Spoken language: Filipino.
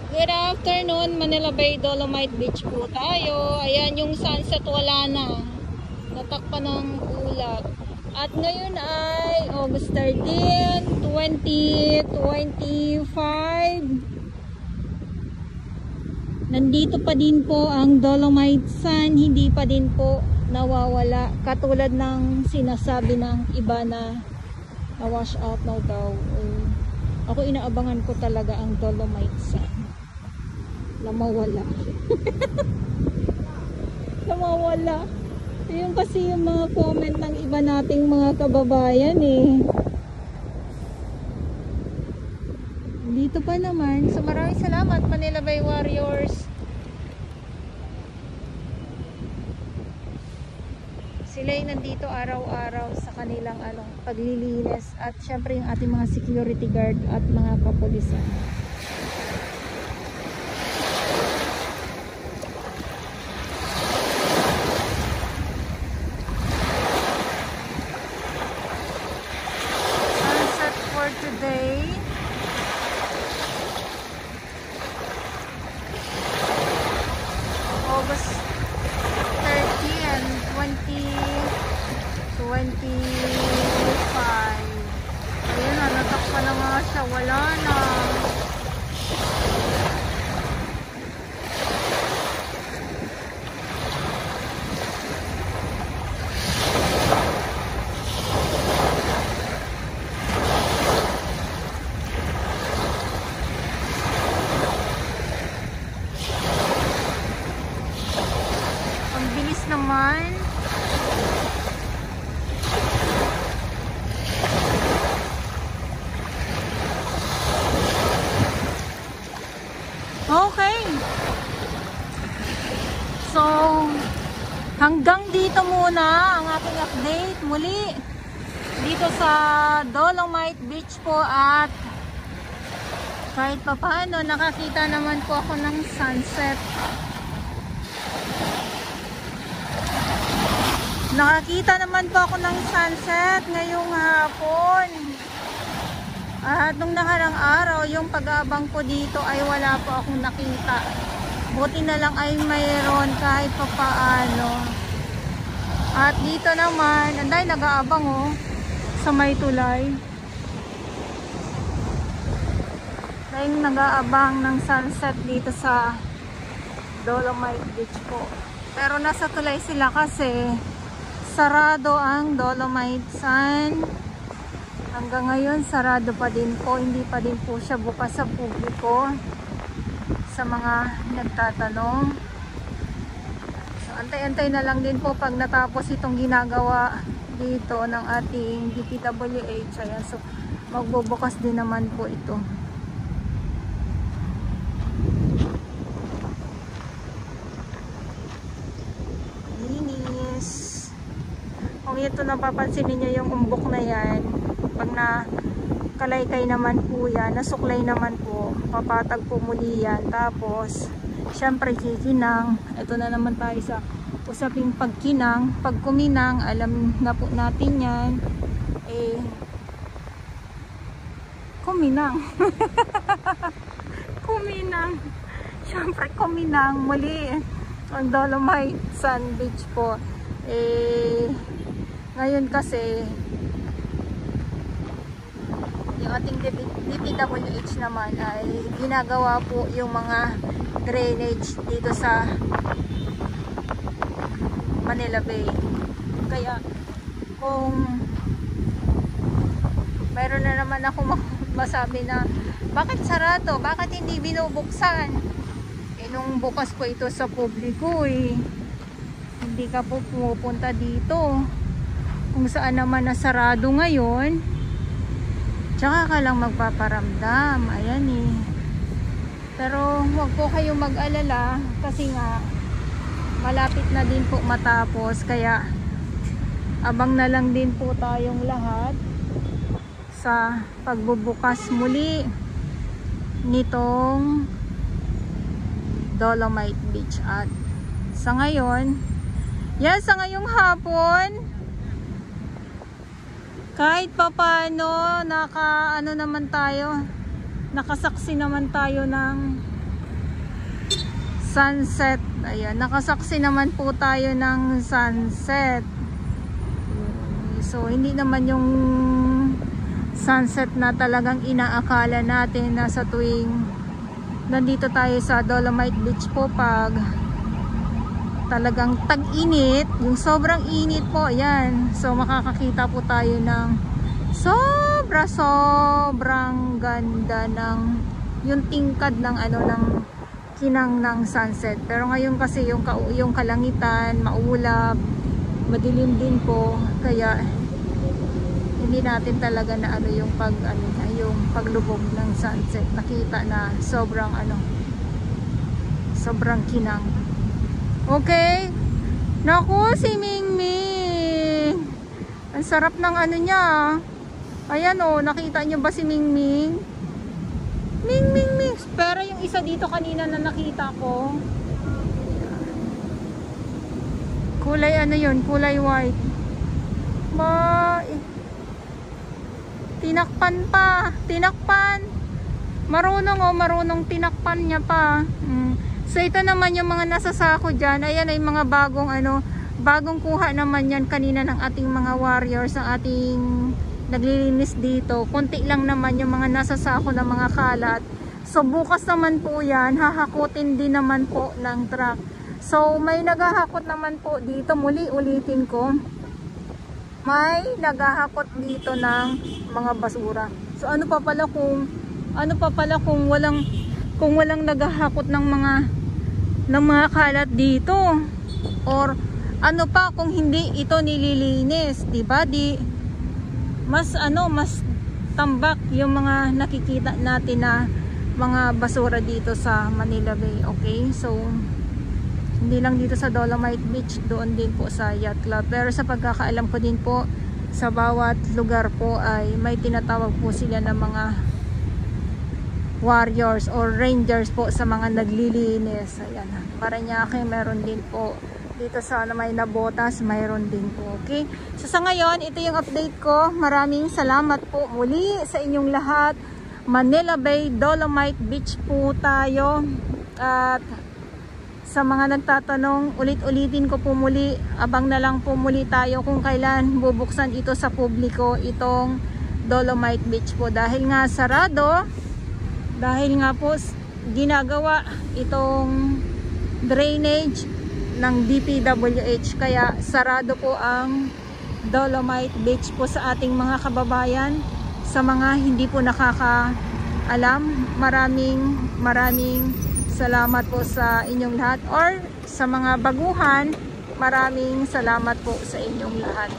Good afternoon, Manila Bay, Dolomite Beach po tayo. Ayan yung sunset, wala na. Natakpan ng ulap. At ngayon ay August 13, 2025. Nandito pa din po ang Dolomite Sun, hindi pa din po nawawala. Katulad ng sinasabi ng iba na wash out na daw. Ako inaabangan ko talaga ang Dolomite Sun na mawala. Na mawala. Yung kasi yung mga comment ng iba nating mga kababayan eh. Dito pa naman. So maraming salamat Manila Bay Warriors. Sila yung nandito araw-araw sa kanilang paglilinis. At syempre yung ating mga security guard at mga kapulisan. Today August 13, 2025. Ayun na, natakpa na nga siya, wala na. Naman okay, so hanggang dito muna ang ating update muli dito sa Dolomite Beach po. At kahit pa paano nakakita naman po ako ng sunset. Nakakita naman po ako ng sunset ngayong hapon. At nung nakarang araw, yung pag-aabang ko dito ay wala po akong nakita. Buti na lang ay mayroon kahit pa paano. At dito naman, anday nag-aabang oh, sa may tulay. Dahil nag-aabang ng sunset dito sa Dolomite Beach po. Pero nasa tulay sila kasi sarado ang Dolomite Sun. Hanggang ngayon sarado pa din po, hindi pa din po siya bukas sa publiko sa mga nagtatanong. So antay-antay na lang din po pag natapos itong ginagawa dito ng ating DPWH. Ayan, so magbubukas din naman po ito. Kung ito napapansin niyo yung umbok na yan, pag nakalaykay naman po yan, nasuklay naman po, papatag po muli yan. Tapos syempre kikinang. Ito na naman tayo sa usaping pagkinang. Pag kuminang, alam na po natin yan, eh kuminang. Kuminang, syempre kuminang muli ang Dolomite Sun Beach po. Ngayon kasi yung ating DPWH naman ay ginagawa po yung mga drainage dito sa Manila Bay. Kaya kung mayroon na naman ako masabi na bakit sarado, bakit hindi binubuksan, nung bukas po ito sa publiko hindi ka po pumupunta dito. Kung saan naman nasarado ngayon, tsaka ka lang magpaparamdam. Ayan Pero huwag po kayong mag-alala kasi nga malapit na din po matapos. Kaya abang na lang din po tayong lahat sa pagbubukas muli nitong Dolomite Beach. At sa ngayon, sa ngayong hapon, kahit papano nakasaksi naman tayo ng sunset. Ayan, nakasaksi naman po tayo ng sunset. So hindi naman yung sunset na talagang inaakala natin na sa tuwing nandito tayo sa Dolomite Beach po, pag talagang tag-init, yung sobrang init po, ayan. So makakakita po tayo ng sobrang ganda ng yung tingkad ng ano, ng kinang ng sunset. Pero ngayon kasi yung kalangitan maulap, madilim din po, kaya hindi natin talaga na ano yung yung paglubog ng sunset. Nakita na sobrang kinang. Okay. Naku, si Mingming. Ang sarap ng ano niya. Ayan oh, nakita niyo ba si Mingming? Ming. Pero yung isa dito kanina na nakita ko, kulay ano yun, kulay white. Tinakpan. Marunong tinakpan niya pa. So ito naman yung mga nasa sako dyan. Ayan ay mga bagong kuha naman yan kanina ng ating mga warriors, ang ating naglilinis dito. Konti lang naman yung mga nasa sako ng mga kalat. So bukas naman po yan, hahakutin din naman po ng truck. So may naghahakot naman po dito, muli ulitin ko. May naghahakot dito ng mga basura. So ano pa pala kung walang naghahakot ng mga kalat dito, or ano pa kung hindi ito nililinis, di ba? Mas tambak yung mga nakikita natin na mga basura dito sa Manila Bay. Okay, so hindi lang dito sa Dolomite Beach, doon din po sa Yacht Club. Pero sa pagkakaalam ko din po, sa bawat lugar po ay may tinatawag po sila ng mga warriors or rangers po sa mga naglilinis. Ayan, Parañaque meron din po. Dito sa may Nabotas mayroon din po. Okay, so sa ngayon ito yung update ko. Maraming salamat po muli sa inyong lahat. Manila Bay, Dolomite Beach po tayo. At sa mga nagtatanong, ulit-ulitin ko po muli, abang na lang po muli tayo kung kailan bubuksan ito sa publiko, itong Dolomite Beach po. Dahil nga sarado, dahil nga po ginagawa itong drainage ng DPWH, kaya sarado po ang Dolomite Beach po sa ating mga kababayan. Sa mga hindi po nakakaalam, maraming salamat po sa inyong lahat, or sa mga baguhan, maraming salamat po sa inyong lahat.